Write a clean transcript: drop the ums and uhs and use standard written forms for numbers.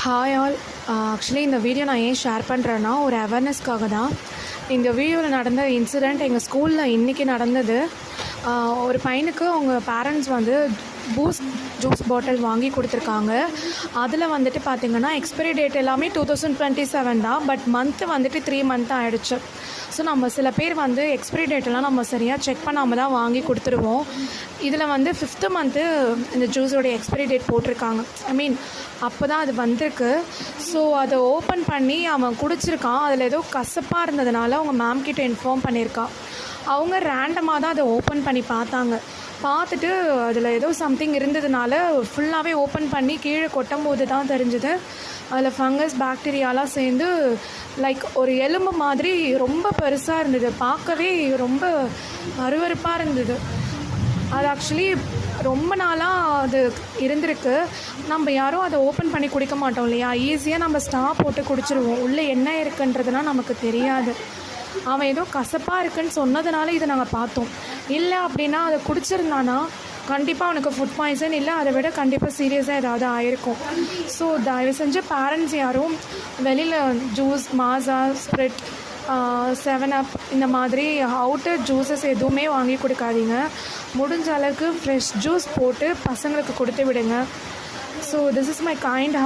Hi all. Actually இந்த video நான் ஏன் ஷேர் பண்ணுறேன்னா ஒரு அவேர்னஸ்க்காக தான். இந்த வீடியோவில் நடந்த இன்சிடெண்ட் எங்கள் ஸ்கூலில் இன்றைக்கி நடந்தது. ஒரு பையனுக்கு அவங்க பேரண்ட்ஸ் வந்து பூஸ்ட் ஜூஸ் பாட்டில் வாங்கி கொடுத்துருக்காங்க. அதில் வந்துட்டு பார்த்திங்கன்னா எக்ஸ்பைரி டேட் எல்லாமே 2027 தான். பட் மந்த்து வந்துட்டு 3 மந்த் ஆகிடுச்சு. ஸோ நம்ம சில பேர் வந்து எக்ஸ்பைரி டேட்டெல்லாம் நம்ம சரியாக செக் பண்ணாமல் தான் வாங்கி கொடுத்துருவோம். இதில் வந்து 5th மந்த்து இந்த ஜூஸோடைய எக்ஸ்பைரி டேட் போட்டிருக்காங்க. அப்போ தான் அது வந்திருக்கு. ஸோ அதை ஓப்பன் பண்ணி அவன் குடிச்சிருக்கான். அதில் ஏதோ கசப்பாக இருந்ததுனால அவங்க மேம் கிட்ட இன்ஃபார்ம் பண்ணியிருக்கா. அவங்க ரேண்டமாக தான் அதை ஓப்பன் பண்ணி பார்த்துட்டு அதில் ஏதோ சம்திங் இருந்ததுனால ஃபுல்லாகவே ஓப்பன் பண்ணி கீழே கொட்டும் போது தான் தெரிஞ்சுது அதில் ஃபங்கஸ் பாக்டீரியாலாம் சேர்ந்து லைக் ஒரு எலும்பு மாதிரி ரொம்ப பெருசாக இருந்தது. பார்க்கவே ரொம்ப அருவருப்பாக இருந்தது. அது ஆக்சுவலி ரொம்ப நாளாக அது இருந்திருக்கு. நம்ம யாரும் அதை ஓப்பன் பண்ணி குடிக்க மாட்டோம் இல்லையா? ஈஸியாக நம்ம ஸ்டா போட்டு குடிச்சிருவோம். உள்ளே என்ன இருக்குன்றதுலாம் நமக்கு தெரியாது. அவன் ஏதோ கசப்பாக இருக்குன்னு சொன்னதுனால இதை நாங்கள் பார்த்தோம். இல்லை அப்படின்னா அதை குடிச்சிருந்தானா கண்டிப்பாக அவனுக்கு ஃபுட் பாய்சன், இல்லை அதை விட கண்டிப்பாக சீரியஸாக ஏதாவது ஆயிருக்கும். ஸோ தயவு செஞ்சு பேரண்ட்ஸ் யாரும் வெளியில் ஜூஸ், மாஸா, ஸ்ப்ரிட், 7up இந்த மாதிரி அவுட்டர் ஜூஸஸ் எதுவுமே வாங்கி கொடுக்காதீங்க. முடிஞ்ச அளவுக்கு ஃப்ரெஷ் ஜூஸ் போட்டு பசங்களுக்கு கொடுத்து விடுங்க. So this is my kind